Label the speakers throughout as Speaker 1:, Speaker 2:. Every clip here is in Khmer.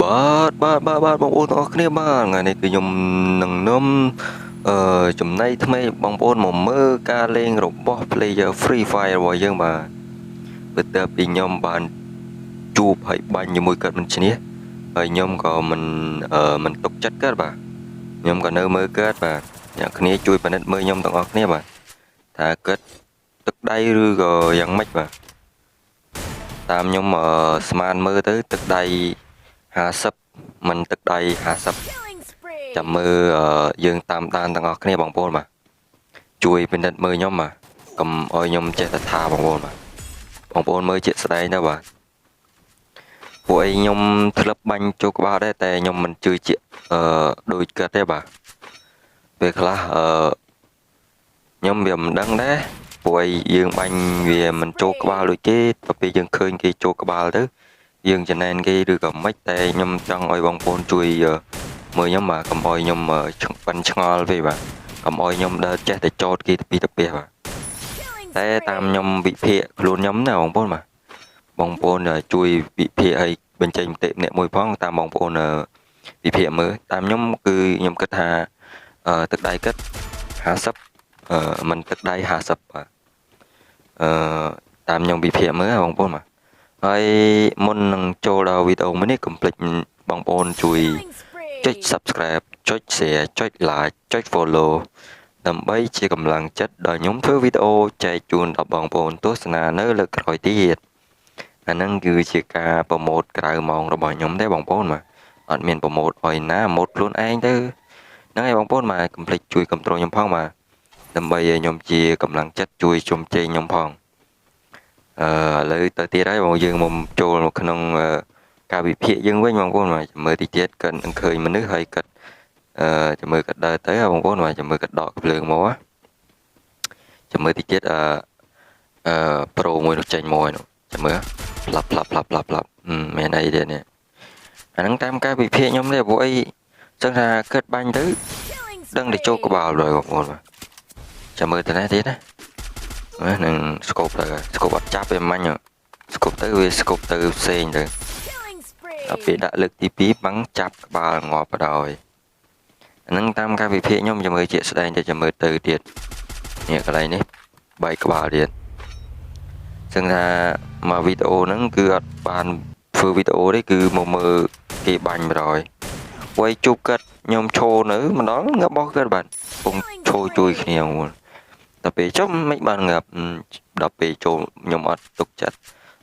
Speaker 1: បាទបងប្អូនទាំងអស់គ្នាបាទថ្ងៃនេះគឺខ្ញុំនឹងនាំចំណៃថ្មីបងប្អូនមកមើលការលេងរបស់ player Free Fire របស់យើងបាទបន្ទាប់ពីខ្ញុំបានជួបហើយបាញ់ជាមួយគាត់មិនឈ្នះហើយខ្ញុំក៏មិនទុកចិត្តគាត់បាទខ្ញុំក៏នៅមើលគាត់បាទអ្នកគ្នាជួយពិនិត្យមើលខ្ញុំទាំងអស់គ្នាបាទថាគាត់ទឹកដៃឬក៏យ៉ាងម៉េចបាទតាមខ្ញុំស្មានមើលទៅទឹកដៃ50មិនទឹកដៃ50ចាំមើលយើងតាមដានទាំងអស់គ្នាបងប្អូនបាទជួយពិនិត្យមើលខ្ញុំបាទកុំឲ្យខ្ញុំចេះតែថាបងប្អូនបាទបងប្អូនមើលជាក់ស្ដែងទៅបាទពួកឯងខ្ញុំធ្លាប់បាញ់ចូលក្បាលដែរតែខ្ញុំមិនជឿជាក់ដូចគាត់ទេបាទពេលខ្លះខ្ញុំវាមិនដឹងដែរពួកឯងយើងបាញ់វាមិនចូលក្បាលដូចគេទៅពេលយើងឃើញគេចូលក្បាលទៅយើងចំណែនគេឬក៏មិនតែខ្ញុំចង់ឲ្យបងប្អូនជួយមើលខ្ញុំបាទកុំឲ្យខ្ញុំប៉ិនឆ្ងល់ពេកបាទកុំឲ្យខ្ញុំដើរចេះតែចោតគេទៅពីទៅផ្ទះបាទតែតាមខ្ញុំវិភាគខ្លួនខ្ញុំណាបងប្អូនបាទបងប្អូនជួយវិភាគឲ្យបញ្ចេញមតិម្នាក់មួយផងតាមបងប្អូនវិភាគមើលតាមខ្ញុំគឺខ្ញុំគិតថាទឹកដៃគិត50មិនទឹកដៃ50បាទតាមខ្ញុំវិភាគមើលបងប្អូនបាទហើយមុននឹងចូលដល់វីដេអូមួយនេះកុំភ្លេចបងប្អូនជួយចុច Subscribe ចុច Share ចុច Like ចុច Follow ដើម្បីជាកម្លាំងចិត្តដល់ខ្ញុំធ្វើវីដេអូចែកជូនដល់បងប្អូនទស្សនានៅលើក្រោយទៀតអាហ្នឹងគឺជាការប្រម៉ូទក្រៅម៉ោងរបស់ខ្ញុំទេបងប្អូនបាទអត់មានប្រម៉ូទឲ្យណាម៉ូទខ្លួនឯងទៅហ្នឹងហើយបងប្អូនបាទកុំភ្លេចជួយគ្រប់គ្រងខ្ញុំផងបាទដើម្បីឲ្យខ្ញុំជាកម្លាំងចិត្តជួយជុំជែងខ្ញុំផងឥឡូវទៅទៀតហើយបងយើងមកចូលក្នុងការវិភាគយើងវិញបងប្អូនបាទមើលទីទៀតគាត់នឹងឃើញមនុស្សហើយគាត់ចាំមើលគាត់ដើរទៅបងប្អូនបាទចាំមើលគាត់ដកភ្លើងមកចាំមើលទីទៀតប្រូមួយនោះចេញមកនោះចាំមើលផ្លាប់មានអីទៀតនេះអាហ្នឹងតាមការវិភាគខ្ញុំទេព្រោះអីចឹងថាគាត់បាញ់ទៅដឹងតែចូលក្បាលrồiបងប្អូនបាទចាំមើលទៅណាទៀតណានឹងស្កូបទៅស្កូបអត់ចាប់ទេមាញ់ស្កូបទៅវាស្កូបទៅផ្សេងទៅដល់ពេលដាក់លើកទី2បាំងចាប់ក្បាលងាប់បដ ாய் អាហ្នឹងតាមការវិភាគខ្ញុំចាំមើលជាក់ស្ដែងទៅចាំមើលទៅទៀតនេះកន្លែងនេះបែកក្បាលទៀតចឹងថាមកវីដេអូហ្នឹងគឺអត់បានធ្វើវីដេអូទេគឺមកមើលគេបាញ់បដ ாய் វៃជប់កាត់ខ្ញុំឈរនៅម្ដងងាប់បោះកាត់បាទពងឈរជួយគ្នាមួយដល់ពេលចុះមិនបានងាប់ដល់ពេលចូលខ្ញុំអត់ទុកចិត្ត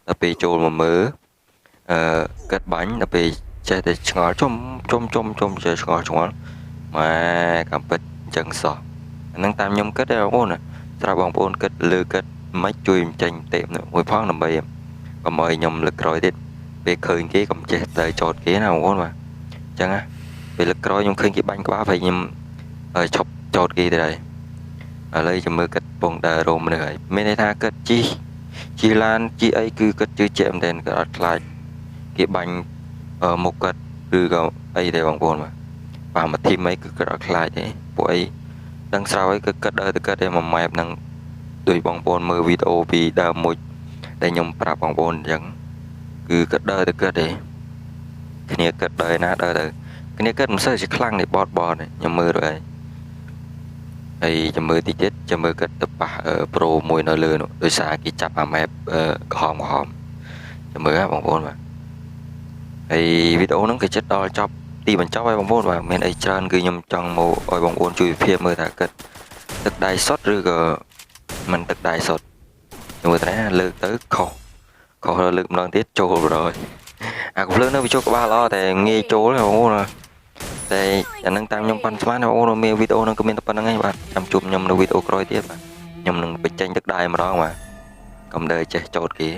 Speaker 1: ដល់ពេលចូលមកមើលកាត់បាញ់ដល់ពេលចេះតែឆ្ងល់ជុំចេះឆ្ងល់ម៉ែកំពិតអញ្ចឹងសោះអាហ្នឹងតាមខ្ញុំគិតទេបងប្អូនត្រាប់បងប្អូនគិតលើគិតមិនជួយបញ្ចេញទេមួយផងដើម្បីកុំឲ្យខ្ញុំលើកក្រោយទៀតពេលឃើញគេកុំចេះតែចោតគេណាបងប្អូនបាទអញ្ចឹងណាពេលលើកក្រោយខ្ញុំឃើញគេបាញ់ក្បាលហើយខ្ញុំឈប់ចោតគេទៅហើយឥឡូវចាំមើលគិតពងដើររោមនេះហើយមានន័យថាគិតជីឡានជីអីគឺគិតជឿជាក់មែនទែនគាត់អត់ខ្លាចគេបាញ់មុខគាត់ឬក៏អីទេបងប្អូនបាទមកធីមអីគឺគាត់អត់ខ្លាចទេពួកអីដឹងស្រាប់អីគឺគាត់ដើរទៅគាត់ឯមួយម៉ែបហ្នឹងដោយបងប្អូនមើលវីដេអូពីដើមមួយដែលខ្ញុំប្រាប់បងប្អូនអញ្ចឹងគឺគាត់ដើរទៅគាត់ទេគ្នាគាត់ដើរណាដើរទៅគ្នាគាត់មិនសូវជាខ្លាំងទេបតខ្ញុំមើលrồiហើយចាំមើលតិចទៀតចាំមើលគាត់ទៅប៉ះប្រូមួយនៅលើនោះដោយសារគេចាប់អាម៉ែបក្រហមចាំមើលបងប្អូនបាទហើយវីដេអូហ្នឹងគឺចិត្តដល់ចប់ទីបញ្ចប់ហើយបងប្អូនបាទមានអីច្រើនគឺខ្ញុំចង់មកឲ្យបងប្អូនជួយវិភាគមើលថាគាត់ទឹកដៃសុតឬក៏មិនទឹកដៃសុតមើលទៅណាលើកទៅខុសលើកម្ដងទៀតចូលrồiអាកំភ្លើងនៅវាចូលក្បាលល្អតែងាយចូលបងប្អូនតែអានឹងតាមខ្ញុំប៉ាន់ស្មានបងប្អូនមានវីដេអូនឹងក៏មានតែប៉ុណ្្នឹងឯងបាទចាំជួបខ្ញុំនៅវីដេអូក្រោយទៀតបាទខ្ញុំនឹងបញ្ចេញទឹកដៃម្ដងបាទកុំដើរចេះចោតគេ